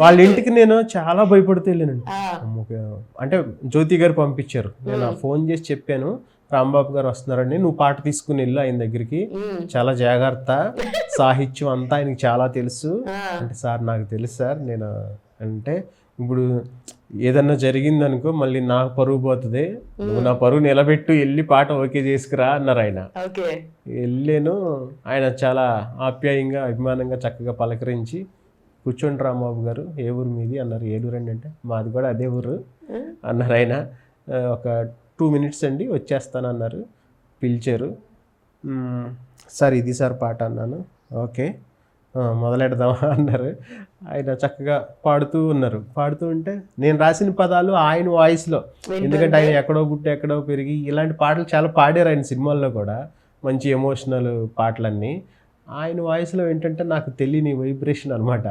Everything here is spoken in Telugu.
వాళ్ళ ఇంటికి నేను చాలా భయపడుతూ వెళ్ళానండి. ఆ, అంటే జ్యోతి గారు పంపించారు. నేను ఫోన్ చేసి చెప్పాను, రాంబాబు గారు వస్తున్నారండి, నువ్వు పాట తీసుకుని వెళ్ళు ఆయన దగ్గరికి, చాలా జాగ్రత్త, సాహిత్యం అంతా ఆయనకి చాలా తెలుసు. అంటే సార్ నాకు తెలుసు సార్, నేను అంటే ఇప్పుడు ఏదన్నా జరిగిందనుకో మళ్ళీ నాకు పరువు పోతుంది, నువ్వు నా పరువు నిలబెట్టు, వెళ్ళి పాట ఓకే చేసుకురా అన్నారు ఆయన. ఓకే. వెళ్ళాను. ఆయన చాలా ఆప్యాయంగా అభిమానంగా చక్కగా పలకరించి, కూర్చోండి రాంబాబు గారు, ఏ ఊరు మీది అన్నారు. ఏలూరు అండి అంటే, మాది కూడా అదే ఊరు అన్నారు ఆయన. ఒక 2 minutes అండి వచ్చేస్తాను అన్నారు. పిలిచారు. సార్ ఇది సార్ పాట అన్నాను. ఓకే మొదలెడదామా అన్నారు. ఆయన చక్కగా పాడుతూ ఉన్నారు. పాడుతూ ఉంటే నేను రాసిన పదాలు ఆయన వాయిస్లో, ఎందుకంటే ఆయన ఎక్కడో పుట్టి ఎక్కడో పెరిగి ఇలాంటి పాటలు చాలా పాడారు ఆయన సినిమాల్లో కూడా, మంచి ఎమోషనల్ పాటలన్నీ. ఆయన వాయిస్లో ఏంటంటే నాకు తెలియని వైబ్రేషన్ అనమాట.